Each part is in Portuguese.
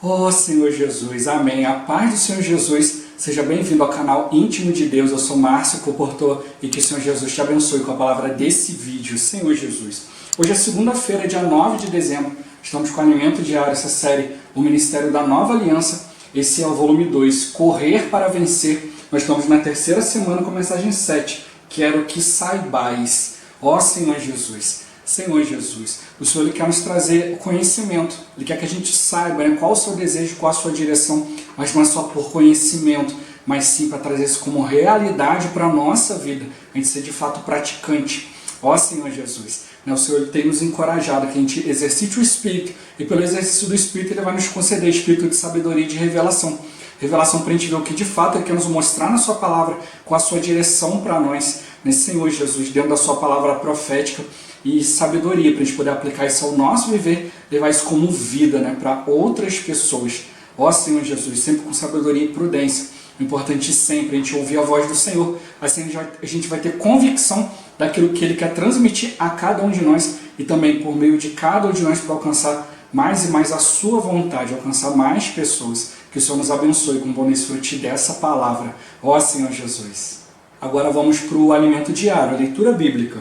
Oh Senhor Jesus, amém. A paz do Senhor Jesus, seja bem-vindo ao canal Íntimo de Deus. Eu sou Márcio Comportor e que o Senhor Jesus te abençoe com a palavra desse vídeo. Senhor Jesus, hoje é segunda-feira, dia 9 de dezembro. Estamos com o Alimento Diário, essa série, o Ministério da Nova Aliança. Esse é o volume 2, Correr para Vencer. Nós estamos na terceira semana com a mensagem 7. Quero que saibais, ó Senhor Jesus. Senhor Jesus, o Senhor ele quer nos trazer conhecimento, Ele quer que a gente saiba qual o seu desejo, qual a sua direção, mas não é só por conhecimento, mas sim para trazer isso como realidade para a nossa vida, a gente ser de fato praticante. Ó Senhor Jesus, o Senhor ele tem nos encorajado que a gente exercite o Espírito, e pelo exercício do Espírito Ele vai nos conceder espírito de sabedoria e de revelação. Revelação para a gente ver o que de fato Ele quer nos mostrar na sua palavra, com a sua direção para nós, nesse Senhor Jesus, dentro da sua palavra profética, e sabedoria para a gente poder aplicar isso ao nosso viver, levar isso como vida para outras pessoas. Ó Senhor Jesus, sempre com sabedoria e prudência. O importante sempre é a gente ouvir a voz do Senhor, assim a gente vai ter convicção daquilo que Ele quer transmitir a cada um de nós e também por meio de cada um de nós para alcançar mais e mais a sua vontade, alcançar mais pessoas. Que o Senhor nos abençoe com o bom desfrute dessa palavra. Ó Senhor Jesus. Agora vamos para o alimento diário, a leitura bíblica.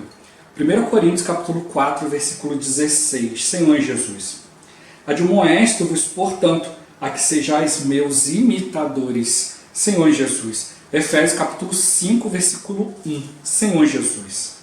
1 Coríntios capítulo 4, versículo 16. Senhor Jesus, admoesto-vos, portanto, a que sejais meus imitadores. Senhor Jesus. Efésios capítulo 5, versículo 1. Senhor Jesus.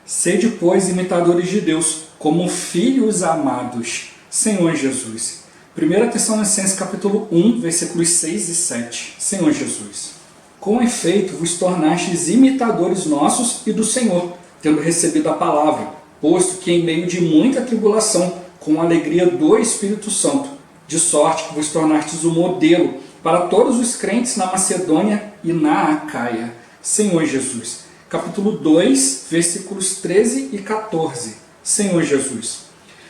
Sede, pois, imitadores de Deus, como filhos amados. Senhor Jesus. 1 Tessalonicenses capítulo 1, versículos 6 e 7. Senhor Jesus. Com efeito, vos tornastes imitadores nossos e do Senhor, tendo recebido a palavra, posto que em meio de muita tribulação, com a alegria do Espírito Santo, de sorte que vos tornastes o modelo para todos os crentes na Macedônia e na Acaia. Senhor Jesus. Capítulo 2, versículos 13 e 14. Senhor Jesus.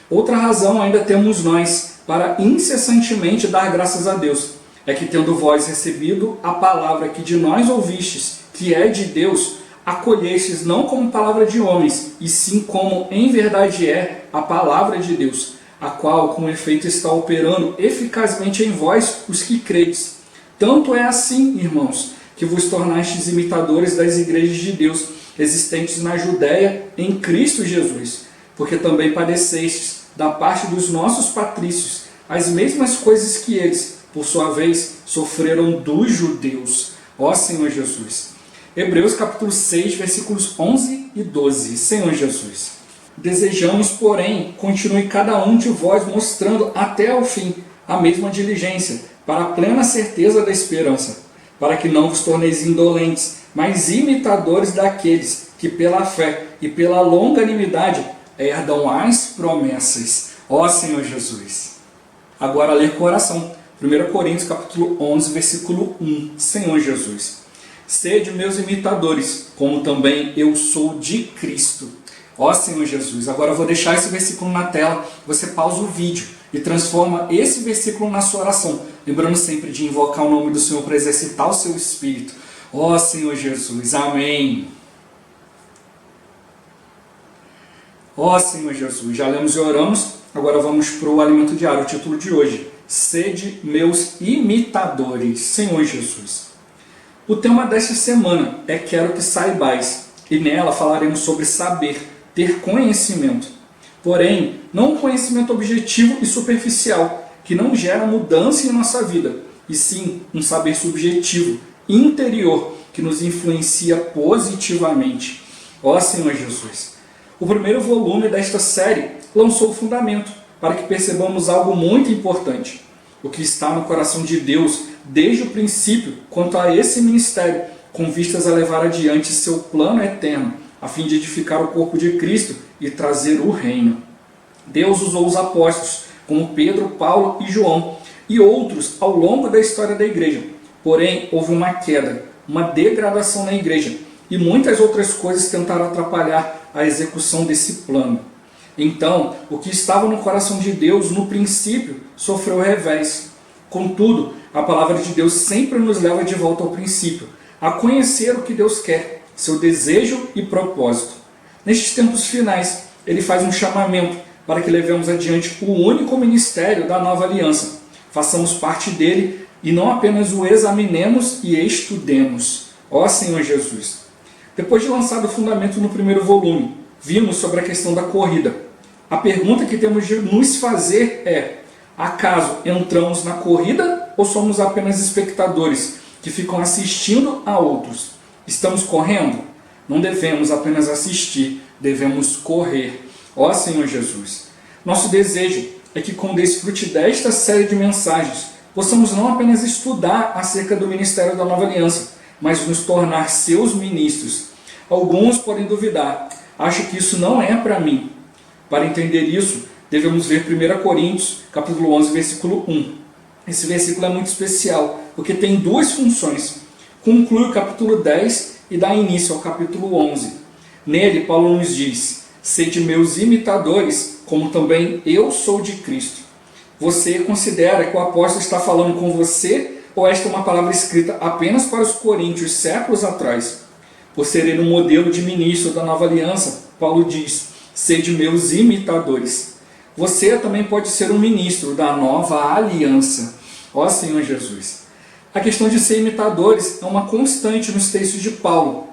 Outra razão ainda temos nós, para incessantemente dar graças a Deus, é que tendo vós recebido a palavra que de nós ouvistes, que é de Deus, acolhestes não como palavra de homens, e sim como em verdade é a palavra de Deus, a qual com efeito está operando eficazmente em vós os que credes. Tanto é assim, irmãos, que vos tornastes imitadores das igrejas de Deus, existentes na Judéia em Cristo Jesus, porque também padecestes da parte dos nossos patrícios as mesmas coisas que eles, por sua vez, sofreram dos judeus. Ó Senhor Jesus. Hebreus capítulo 6, versículos 11 e 12. Senhor Jesus. Desejamos, porém, continue cada um de vós mostrando até ao fim a mesma diligência, para a plena certeza da esperança, para que não vos torneis indolentes, mas imitadores daqueles que pela fé e pela longanimidade herdam as promessas. Ó Senhor Jesus. Agora ler com oração. 1 Coríntios capítulo 11, versículo 1. Senhor Jesus. Sede meus imitadores, como também eu sou de Cristo. Ó Senhor Jesus. Agora eu vou deixar esse versículo na tela. Você pausa o vídeo e transforma esse versículo na sua oração. Lembrando sempre de invocar o nome do Senhor para exercitar o seu espírito. Ó Senhor Jesus. Amém. Ó Senhor Jesus. Já lemos e oramos. Agora vamos para o alimento diário, o título de hoje. Sede meus imitadores. Senhor Jesus. O tema desta semana é Quero que saibais, e nela falaremos sobre saber, ter conhecimento. Porém, não um conhecimento objetivo e superficial, que não gera mudança em nossa vida, e sim um saber subjetivo, interior, que nos influencia positivamente. Ó Senhor Jesus. O primeiro volume desta série lançou o fundamento para que percebamos algo muito importante. O que está no coração de Deus desde o princípio quanto a esse ministério, com vistas a levar adiante seu plano eterno, a fim de edificar o corpo de Cristo e trazer o reino. Deus usou os apóstolos, como Pedro, Paulo e João, e outros ao longo da história da igreja. Porém, houve uma queda, uma degradação na igreja, e muitas outras coisas tentaram atrapalhar a execução desse plano. Então, o que estava no coração de Deus no princípio sofreu revés. Contudo, a palavra de Deus sempre nos leva de volta ao princípio, a conhecer o que Deus quer, seu desejo e propósito. Nestes tempos finais, Ele faz um chamamento para que levemos adiante o único ministério da nova aliança, façamos parte dele e não apenas o examinemos e estudemos. Ó Senhor Jesus! Depois de lançado o fundamento no primeiro volume, vimos sobre a questão da corrida. A pergunta que temos de nos fazer é: acaso entramos na corrida ou somos apenas espectadores que ficam assistindo a outros? Estamos correndo? Não devemos apenas assistir, devemos correr. Ó Senhor Jesus! Nosso desejo é que com o desfrute desta série de mensagens, possamos não apenas estudar acerca do ministério da Nova Aliança, mas nos tornar seus ministros. Alguns podem duvidar, acham que isso não é para mim. Para entender isso, devemos ver 1 Coríntios, capítulo 11, versículo 1. Esse versículo é muito especial, porque tem duas funções. Conclui o capítulo 10 e dá início ao capítulo 11. Nele, Paulo nos diz: sede meus imitadores, como também eu sou de Cristo. Você considera que o apóstolo está falando com você, ou esta é uma palavra escrita apenas para os coríntios séculos atrás? Por ser ele um modelo de ministro da Nova Aliança, Paulo diz: sede meus imitadores. Você também pode ser um ministro da Nova Aliança. Ó Senhor Jesus! A questão de ser imitadores é uma constante nos textos de Paulo.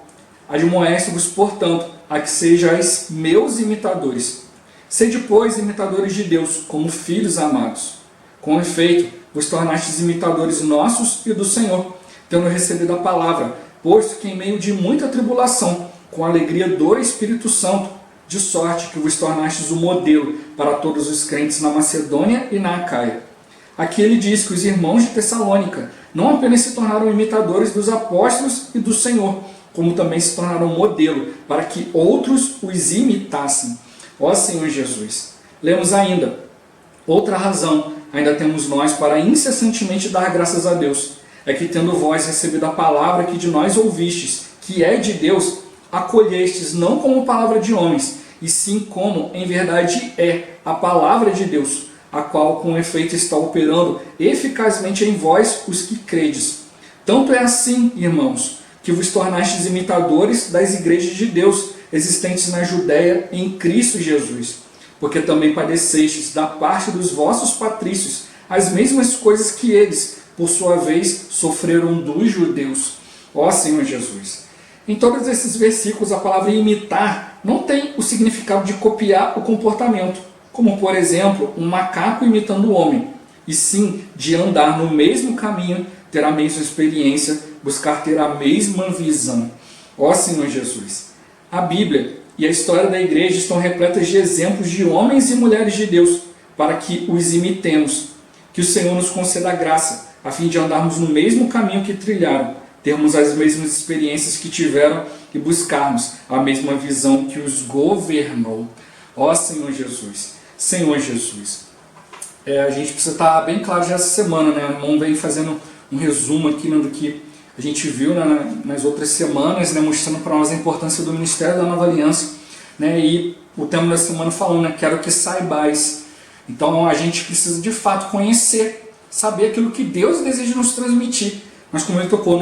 Admoesto-vos, portanto, a que sejais meus imitadores. Sede, pois, imitadores de Deus, como filhos amados. Com efeito, vos tornastes imitadores nossos e do Senhor, tendo recebido a palavra, posto que em meio de muita tribulação, com a alegria do Espírito Santo, de sorte que vos tornastes o modelo para todos os crentes na Macedônia e na Acaia. Aqui ele diz que os irmãos de Tessalônica não apenas se tornaram imitadores dos apóstolos e do Senhor, como também se tornaram modelo para que outros os imitassem. Ó Senhor Jesus! Lemos ainda: outra razão ainda temos nós para incessantemente dar graças a Deus, é que tendo vós recebido a palavra que de nós ouvistes, que é de Deus, acolhestes não como palavra de homens, e sim como, em verdade, é a palavra de Deus, a qual com efeito está operando eficazmente em vós os que credes. Tanto é assim, irmãos, que vos tornastes imitadores das igrejas de Deus existentes na Judéia em Cristo Jesus, porque também padecestes da parte dos vossos patrícios as mesmas coisas que eles, por sua vez, sofreram dos judeus. Ó Senhor Jesus! Em todos esses versículos, a palavra imitar não tem o significado de copiar o comportamento, como, por exemplo, um macaco imitando o homem, e sim de andar no mesmo caminho, ter a mesma experiência, buscar ter a mesma visão. Ó Senhor Jesus! A Bíblia e a história da igreja estão repletas de exemplos de homens e mulheres de Deus, para que os imitemos. Que o Senhor nos conceda a graça, a fim de andarmos no mesmo caminho que trilharam, termos as mesmas experiências que tiveram e buscarmos a mesma visão que os governou. Ó Senhor Jesus! Senhor Jesus! A gente precisa estar bem claro já essa semana, né? O irmão vem fazendo um resumo aqui, né, do que a gente viu, né, nas outras semanas, né, mostrando para nós a importância do ministério da Nova Aliança, né, e o tema da semana falando, né, quero que saibais. Então a gente precisa de fato conhecer, saber aquilo que Deus deseja nos transmitir. Mas como ele tocou,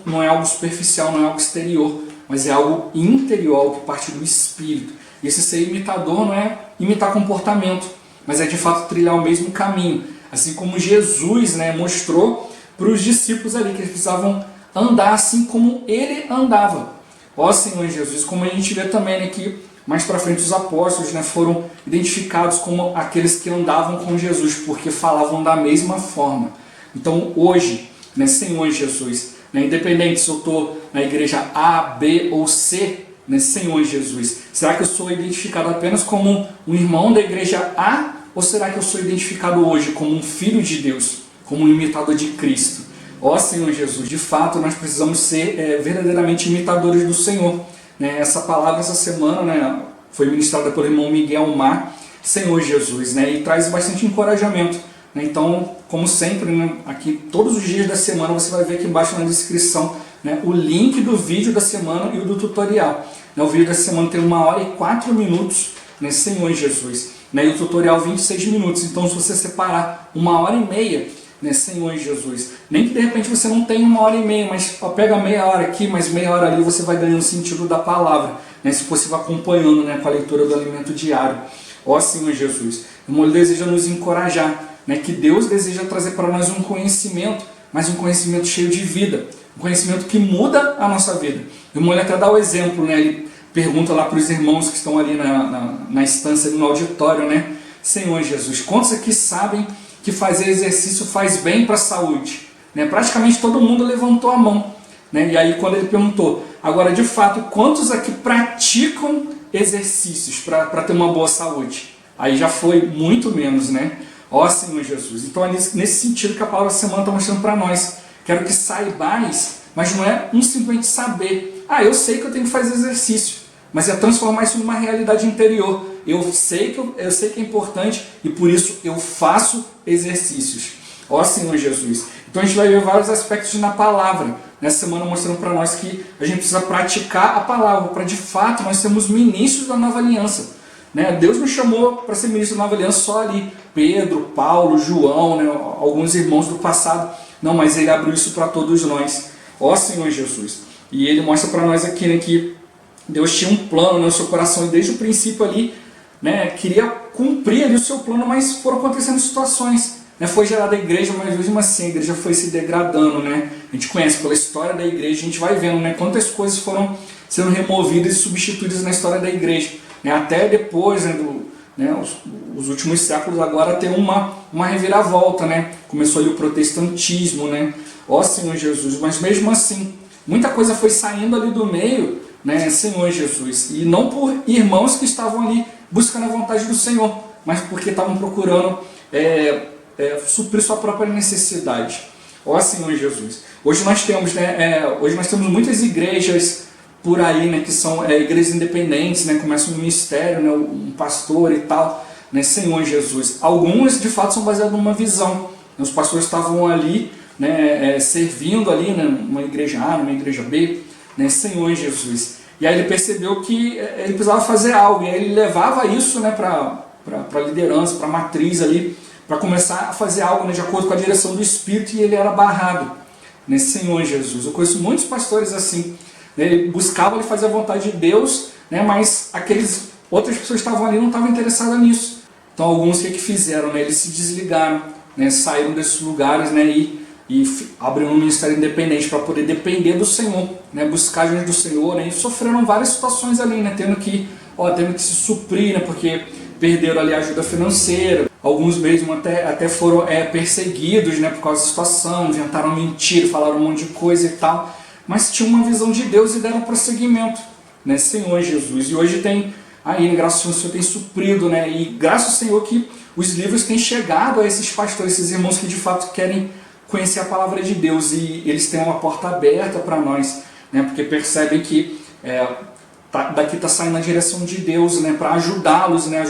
não é algo superficial, não é algo exterior, mas é algo interior, algo que parte do Espírito. E esse ser imitador não é imitar comportamento, mas é de fato trilhar o mesmo caminho. Assim como Jesus, né, mostrou para os discípulos ali que eles precisavam andar assim como ele andava. Ó Senhor Jesus! Como a gente vê também aqui, mais para frente os apóstolos, né, foram identificados como aqueles que andavam com Jesus, porque falavam da mesma forma. Então hoje, né, Senhor Jesus, né, independente se eu estou na igreja A, B ou C, né, Senhor Jesus, será que eu sou identificado apenas como um irmão da igreja A, ou será que eu sou identificado hoje como um filho de Deus, como um imitador de Cristo? Ó Senhor Jesus, de fato nós precisamos ser verdadeiramente imitadores do Senhor. Né? Essa palavra essa semana, né, foi ministrada pelo irmão Miguel Mar, Senhor Jesus, né, e traz bastante encorajamento. Né? Então, como sempre, né, aqui todos os dias da semana você vai ver aqui embaixo na descrição, né, o link do vídeo da semana e o do tutorial. Né? O vídeo da semana tem 1h04, né, Senhor Jesus, né, e o tutorial 26 minutos. Então, se você separar 1h30, né, Senhor Jesus, nem que de repente você não tenha 1h30, mas pega meia hora aqui, mais meia hora ali, você vai ganhando o sentido da palavra, né, se você vai acompanhando, né, com a leitura do alimento diário. Ó Senhor Jesus, o irmão deseja nos encorajar, né, que Deus deseja trazer para nós um conhecimento, mas um conhecimento cheio de vida, um conhecimento que muda a nossa vida. O irmão até dá o exemplo, né, ele pergunta lá para os irmãos que estão ali na estância, no auditório, né, Senhor Jesus, quantos aqui sabem que fazer exercício faz bem para a saúde? Né, praticamente todo mundo levantou a mão. Né, e aí quando ele perguntou, agora de fato, quantos aqui praticam exercícios para ter uma boa saúde? Aí já foi muito menos, né? Ó Senhor Jesus. Então é nesse sentido que a palavra da semana está mostrando para nós. Quero que saibais, mas não é um simplesmente saber. Ah, eu sei que eu tenho que fazer exercício, mas é transformar isso numa realidade interior. Eu sei que é importante e por isso eu faço exercícios. Ó Senhor Jesus. Então a gente vai ver vários aspectos na palavra. Nessa semana mostrando para nós que a gente precisa praticar a palavra, para de fato nós sermos ministros da nova aliança. Né? Deus nos chamou para ser ministro da nova aliança só ali. Pedro, Paulo, João, né? Alguns irmãos do passado. Não, mas ele abriu isso para todos nós. Ó Senhor Jesus. E ele mostra para nós aqui, né, que Deus tinha um plano no seu coração e desde o princípio ali, né, queria cumprir ali o seu plano, mas foram acontecendo situações. Né? Foi gerada a igreja, mas mesmo assim a igreja foi se degradando. Né? A gente conhece pela história da igreja, a gente vai vendo, né, quantas coisas foram sendo removidas e substituídas na história da igreja. Né? Até depois, né, os últimos séculos agora tem uma reviravolta. Né? Começou ali o protestantismo, né? Ó Senhor Jesus, mas mesmo assim, muita coisa foi saindo ali do meio, né, Senhor Jesus, e não por irmãos que estavam ali buscando a vontade do Senhor, mas porque estavam procurando suprir sua própria necessidade. Ó Senhor Jesus. Hoje nós temos, muitas igrejas por aí, né, que são igrejas independentes, né, começa um ministério, né, um pastor e tal, né, Senhor Jesus. Algumas de fato são baseadas numa visão. Os pastores estavam ali, né, servindo ali, né, numa igreja A, numa igreja B, né, Senhor Jesus. E aí ele percebeu que ele precisava fazer algo, e aí ele levava isso, né, para a liderança, para a matriz ali, para começar a fazer algo, né, de acordo com a direção do Espírito, e ele era barrado, né, Senhor Jesus. Eu conheço muitos pastores assim, né, ele buscava ele fazer a vontade de Deus, né, mas outras pessoas que estavam ali não estavam interessadas nisso. Então alguns o que fizeram? Né, eles se desligaram, né, saíram desses lugares, né, e abriram um ministério independente para poder depender do Senhor, né, buscar a ajuda do Senhor, né, e sofreram várias situações ali, né, tendo que se suprir, né, porque perderam ali a ajuda financeira. Alguns mesmo até foram perseguidos, né, por causa da situação, inventaram mentira, falaram um monte de coisa e tal, mas tinham uma visão de Deus e deram prosseguimento, né, Senhor Jesus. E hoje tem aí, né, graças ao Senhor tem suprido, né, e graças ao Senhor que os livros têm chegado a esses pastores, esses irmãos que de fato querem conhecer a palavra de Deus, e eles têm uma porta aberta para nós, né, porque percebem que daqui está saindo na direção de Deus, né, para ajudá-los, né,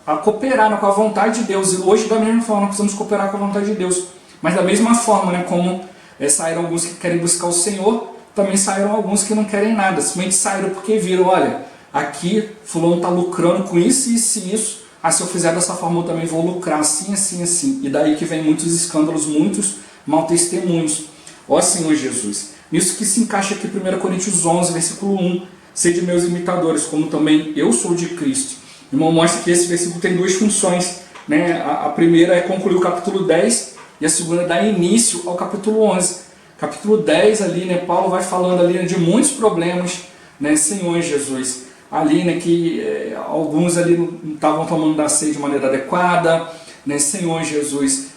a cooperar, né, com a vontade de Deus. E hoje, da mesma forma, precisamos cooperar com a vontade de Deus. Mas da mesma forma, né, como saíram alguns que querem buscar o Senhor, também saíram alguns que não querem nada, simplesmente saíram porque viram, olha, aqui fulano está lucrando com isso, isso e isso, se eu fizer dessa forma eu também vou lucrar, assim, assim, assim. E daí que vem muitos escândalos, muitos mau testemunhos. Ó Senhor Jesus. Nisso que se encaixa aqui 1 Coríntios 11, versículo 1. Sede meus imitadores, como também eu sou de Cristo. O irmão mostra que esse versículo tem duas funções. Né? A primeira é concluir o capítulo 10 e a segunda é dar início ao capítulo 11. Capítulo 10 ali, né, Paulo vai falando ali, né, de muitos problemas, né, Senhor Jesus. Ali, né, que alguns ali não estavam tomando da ceia de maneira adequada, né, Senhor Jesus,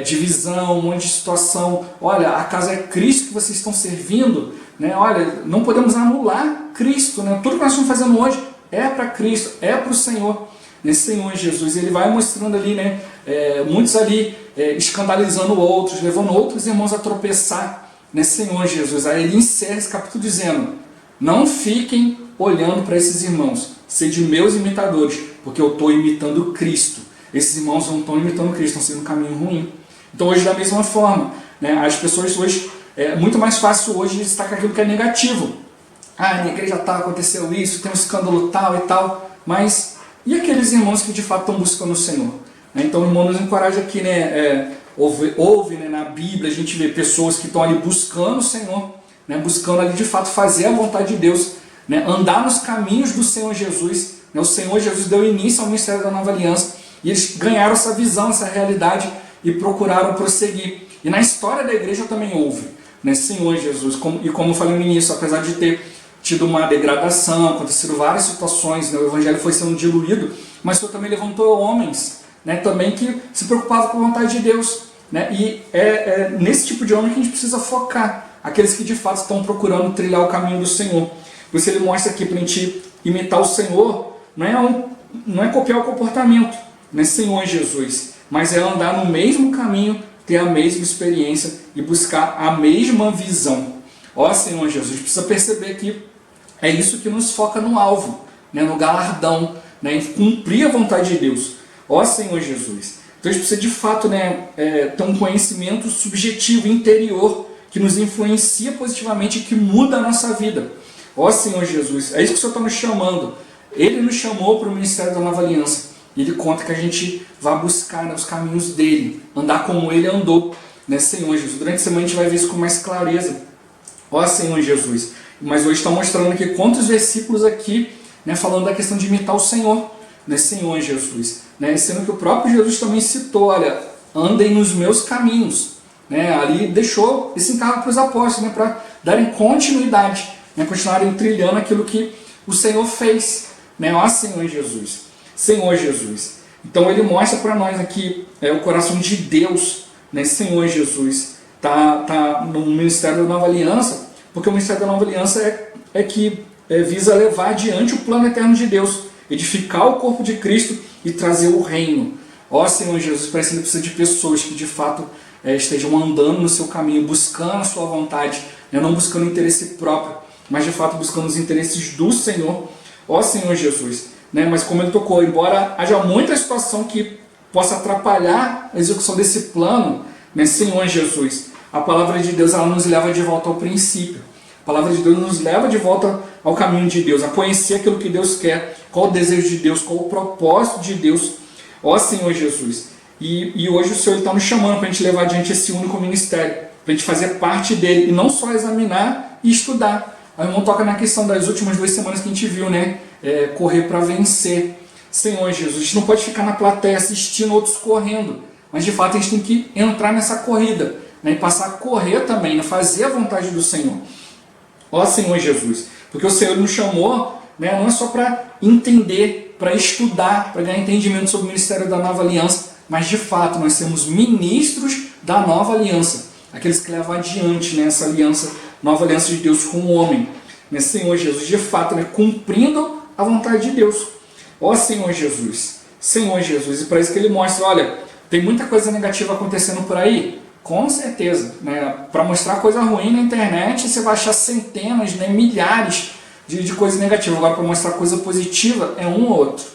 divisão, um monte de situação. Olha, a casa é Cristo que vocês estão servindo, né? Olha, não podemos anular Cristo, né? Tudo que nós estamos fazendo hoje é para Cristo, é para o Senhor, né, Senhor Jesus. Ele vai mostrando ali, né, muitos ali escandalizando outros, levando outros irmãos a tropeçar, né, Senhor Jesus. Aí ele encerra esse capítulo dizendo: não fiquem olhando para esses irmãos, sede meus imitadores, porque eu estou imitando Cristo. Esses irmãos não estão imitando Cristo, estão sendo um caminho ruim. Então hoje da mesma forma, né, as pessoas hoje, é muito mais fácil hoje destacar aquilo que é negativo. Na igreja tal aconteceu isso, tem um escândalo tal e tal, mas e aqueles irmãos que de fato estão buscando o Senhor? Então o irmão nos encoraja aqui, né, ouve, né, na Bíblia, a gente vê pessoas que estão ali buscando o Senhor, né, buscando ali de fato fazer a vontade de Deus, né, andar nos caminhos do Senhor Jesus. Né, o Senhor Jesus deu início ao ministério da Nova Aliança, E eles ganharam essa visão, essa realidade e procuraram prosseguir. E na história da igreja também houve, né, Senhor Jesus, e como eu falei no início, apesar de ter tido uma degradação, aconteceram várias situações, né, o evangelho foi sendo diluído, mas o Senhor também levantou homens, né, também que se preocupavam com a vontade de Deus, né, e é nesse tipo de homem que a gente precisa focar, aqueles que de fato estão procurando trilhar o caminho do Senhor. Por isso ele mostra aqui para a gente imitar o Senhor, não é copiar o comportamento, né, Senhor Jesus, mas é andar no mesmo caminho, ter a mesma experiência e buscar a mesma visão. Ó Senhor Jesus, a gente precisa perceber que é isso que nos foca no alvo, né, no galardão, né, em cumprir a vontade de Deus. Ó Senhor Jesus. Então a gente precisa de fato, né, ter um conhecimento subjetivo, interior, que nos influencia positivamente e que muda a nossa vida. Ó Senhor Jesus, é isso que o Senhor está nos chamando. Ele nos chamou para o ministério da Nova Aliança. E Ele conta que a gente vai buscar, né, os caminhos dele, andar como Ele andou, né, Senhor Jesus. Durante a semana a gente vai ver isso com mais clareza. Ó Senhor Jesus. Mas hoje está mostrando aqui quantos versículos aqui, né, falando da questão de imitar o Senhor, né, Senhor Jesus. Né, sendo que o próprio Jesus também citou, olha, andem nos meus caminhos. Né, ali deixou esse encargo para os apóstolos, né, para darem continuidade, né, continuarem trilhando aquilo que o Senhor fez. Né, ó Senhor Jesus. Senhor Jesus. Então ele mostra para nós aqui o coração de Deus, né, Senhor Jesus. Tá no ministério da Nova Aliança, porque o ministério da Nova Aliança é que visa levar adiante o plano eterno de Deus, edificar o corpo de Cristo e trazer o reino. Ó Senhor Jesus, parece que ele precisa de pessoas que de fato estejam andando no seu caminho, buscando a sua vontade, né, não buscando o interesse próprio, mas de fato buscando os interesses do Senhor. Ó Senhor Jesus. Né, mas como ele tocou, embora haja muita situação que possa atrapalhar a execução desse plano, né, Senhor Jesus, a palavra de Deus ela nos leva de volta ao princípio. A palavra de Deus nos leva de volta ao caminho de Deus, a conhecer aquilo que Deus quer, qual o desejo de Deus, qual o propósito de Deus. Ó Senhor Jesus. E hoje o Senhor está nos chamando para a gente levar adiante esse único ministério, para a gente fazer parte dele e não só examinar e estudar. O irmão toca na questão das últimas 2 semanas que a gente viu, né? Correr para vencer. Senhor Jesus, a gente não pode ficar na plateia assistindo outros correndo, mas de fato a gente tem que entrar nessa corrida, né? E passar a correr também, né? Fazer a vontade do Senhor. Ó Senhor Jesus, porque o Senhor nos chamou, né? Não é só para entender, para estudar, para ganhar entendimento sobre o ministério da Nova Aliança, mas de fato nós somos ministros da Nova Aliança, aqueles que levam adiante, né, essa aliança, nova aliança de Deus com o homem, né, Senhor Jesus, de fato, né, cumprindo a vontade de Deus. Ó Senhor Jesus, e para isso que ele mostra, olha, tem muita coisa negativa acontecendo por aí, com certeza, né, para mostrar coisa ruim na internet, você vai achar centenas, né, milhares de coisas negativas, agora para mostrar coisa positiva é um ou outro.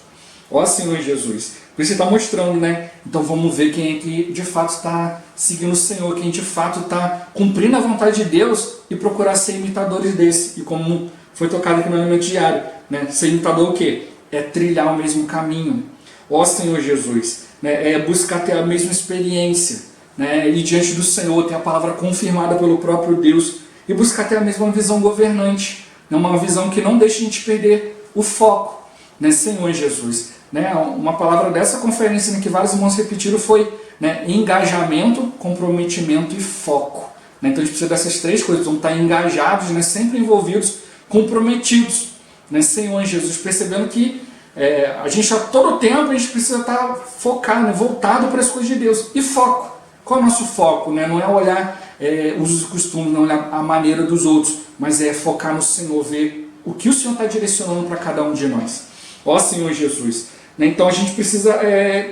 Ó Senhor Jesus, por isso ele está mostrando, né? Então vamos ver quem é que de fato está seguindo o Senhor, quem de fato está cumprindo a vontade de Deus e procurar ser imitadores desse. E como foi tocado aqui no elemento diário, né? Ser imitador o quê? É trilhar o mesmo caminho. Ó Senhor Jesus, né? É buscar ter a mesma experiência, né? E diante do Senhor ter a palavra confirmada pelo próprio Deus e buscar ter a mesma visão governante, né? Uma visão que não deixe a gente perder o foco, né? Senhor Jesus. Né, uma palavra dessa conferência, né, que vários irmãos repetiram foi, né, engajamento, comprometimento e foco. Né, então a gente precisa dessas 3 coisas, vamos estar engajados, né, sempre envolvidos, comprometidos. Né, Senhor Jesus, percebendo que a gente a todo tempo a gente precisa estar focado, né, voltado para as coisas de Deus. E foco. Qual é o nosso foco? Né? Não é olhar os costumes, não olhar a maneira dos outros, mas é focar no Senhor, ver o que o Senhor está direcionando para cada um de nós. Ó Senhor Jesus. Então a gente precisa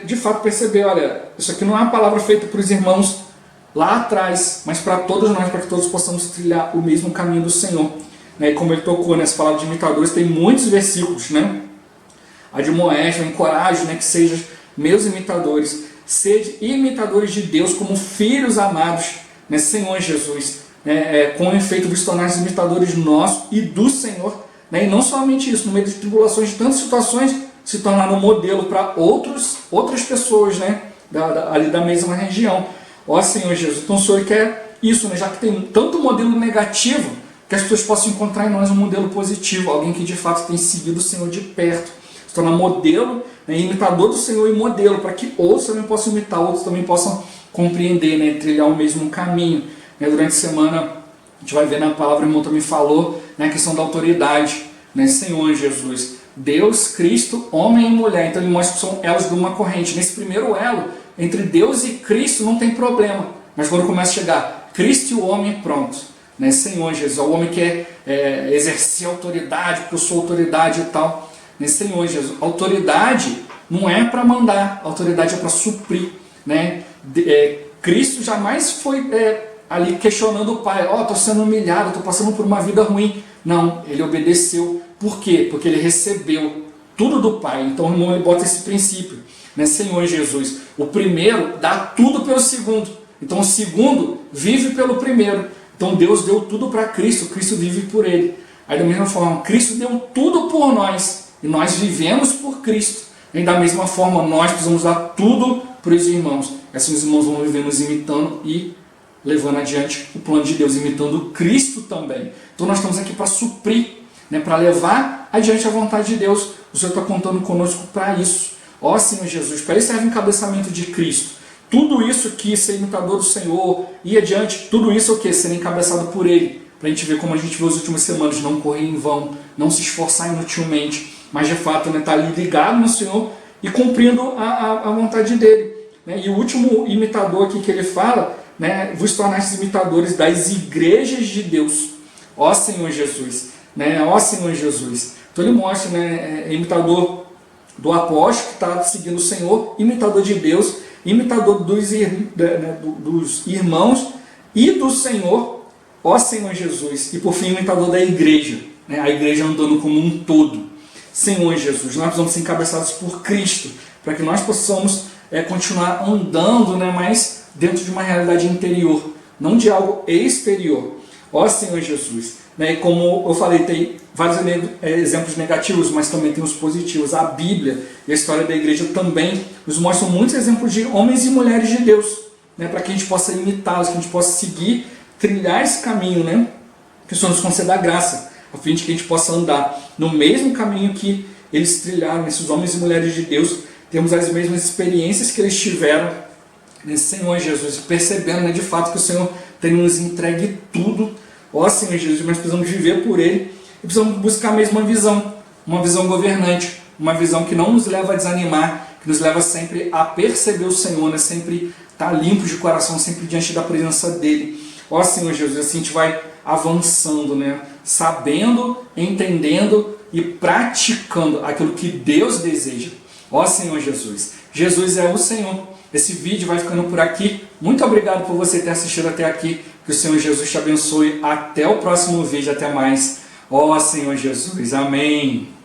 de fato perceber, olha, isso aqui não é uma palavra feita para os irmãos lá atrás, mas para todos nós, para que todos possamos trilhar o mesmo caminho do Senhor. Né? E como ele tocou nessa palavra de imitadores, tem muitos versículos, né? Admoestam, encorajo, né, que sejam meus imitadores, sede imitadores de Deus como filhos amados, né, Senhor Jesus, né, com efeito vos tornar imitadores nossos e do Senhor, né? E não somente isso, no meio de tribulações, de tantas situações, se tornar um modelo para outras pessoas, né, ali da mesma região. Ó Senhor Jesus, então o Senhor quer isso, né, já que tem tanto modelo negativo, que as pessoas possam encontrar em nós um modelo positivo, alguém que de fato tem seguido o Senhor de perto, se tornar modelo, né, imitador do Senhor e modelo, para que outros também possam imitar, outros também possam compreender, né, trilhar o mesmo caminho. Né, durante a semana, a gente vai ver na palavra, o irmão também falou, né, a questão da autoridade, né, Senhor Jesus, Deus, Cristo, homem e mulher. Então ele mostra que são elos de uma corrente. Nesse primeiro elo, entre Deus e Cristo não tem problema, mas quando começa a chegar Cristo e o homem, pronto. Né, Senhor Jesus, o homem quer exercer autoridade, porque eu sou autoridade e tal. Né, Senhor Jesus, autoridade não é para mandar, autoridade é para suprir. Né? Cristo jamais foi ali questionando o Pai, estou sendo humilhado, estou passando por uma vida ruim. Não, ele obedeceu. Por quê? Porque ele recebeu tudo do Pai. Então o irmão ele bota esse princípio. Né? Senhor Jesus, o primeiro dá tudo pelo segundo. Então o segundo vive pelo primeiro. Então Deus deu tudo para Cristo, Cristo vive por ele. Aí da mesma forma, Cristo deu tudo por nós e nós vivemos por Cristo. E da mesma forma, nós precisamos dar tudo para os irmãos. Assim os irmãos vão viver nos imitando e levando adiante o plano de Deus, imitando Cristo também. Então nós estamos aqui para suprir, né, para levar adiante a vontade de Deus. O Senhor está contando conosco para isso. Ó Senhor Jesus, para isso serve o encabeçamento de Cristo. Tudo isso aqui, ser imitador do Senhor, ir adiante, tudo isso é o que? Ser encabeçado por Ele. Para a gente ver como a gente viu as últimas semanas, não correr em vão, não se esforçar inutilmente, mas de fato estar ali ligado no Senhor e cumprindo a vontade dEle. Né? E o último imitador aqui que ele fala, né, vos tornastes imitadores das igrejas de Deus. Ó Senhor Jesus. Né? Ó Senhor Jesus. Então ele mostra, né, imitador do apóstolo que está seguindo o Senhor, imitador de Deus, imitador dos irmãos e do Senhor, ó Senhor Jesus, e por fim imitador da igreja, né? A igreja andando como um todo. Senhor Jesus, nós precisamos ser encabeçados por Cristo, para que nós possamos continuar andando, né, mas dentro de uma realidade interior, não de algo exterior. Ó Senhor Jesus, né? E como eu falei, tem vários exemplos negativos, mas também tem os positivos. A Bíblia e a história da igreja também nos mostram muitos exemplos de homens e mulheres de Deus, né? Para que a gente possa imitá-los, que a gente possa seguir, trilhar esse caminho, né? Que o Senhor nos conceda a graça, a fim de que a gente possa andar no mesmo caminho que eles trilharam, esses homens e mulheres de Deus, temos as mesmas experiências que eles tiveram nesse Senhor Jesus, percebendo, né, de fato que o Senhor tem nos entregue tudo. Ó Senhor Jesus, nós precisamos viver por Ele e precisamos buscar a mesma visão, uma visão governante, uma visão que não nos leva a desanimar, que nos leva sempre a perceber o Senhor, né? Sempre estar limpos de coração, sempre diante da presença dEle. Ó Senhor Jesus, assim a gente vai avançando, né? Sabendo, entendendo e praticando aquilo que Deus deseja. Ó Senhor Jesus, Jesus é o Senhor. Esse vídeo vai ficando por aqui. Muito obrigado por você ter assistido até aqui. Que o Senhor Jesus te abençoe. Até o próximo vídeo. Até mais. Ó Senhor Jesus. Amém.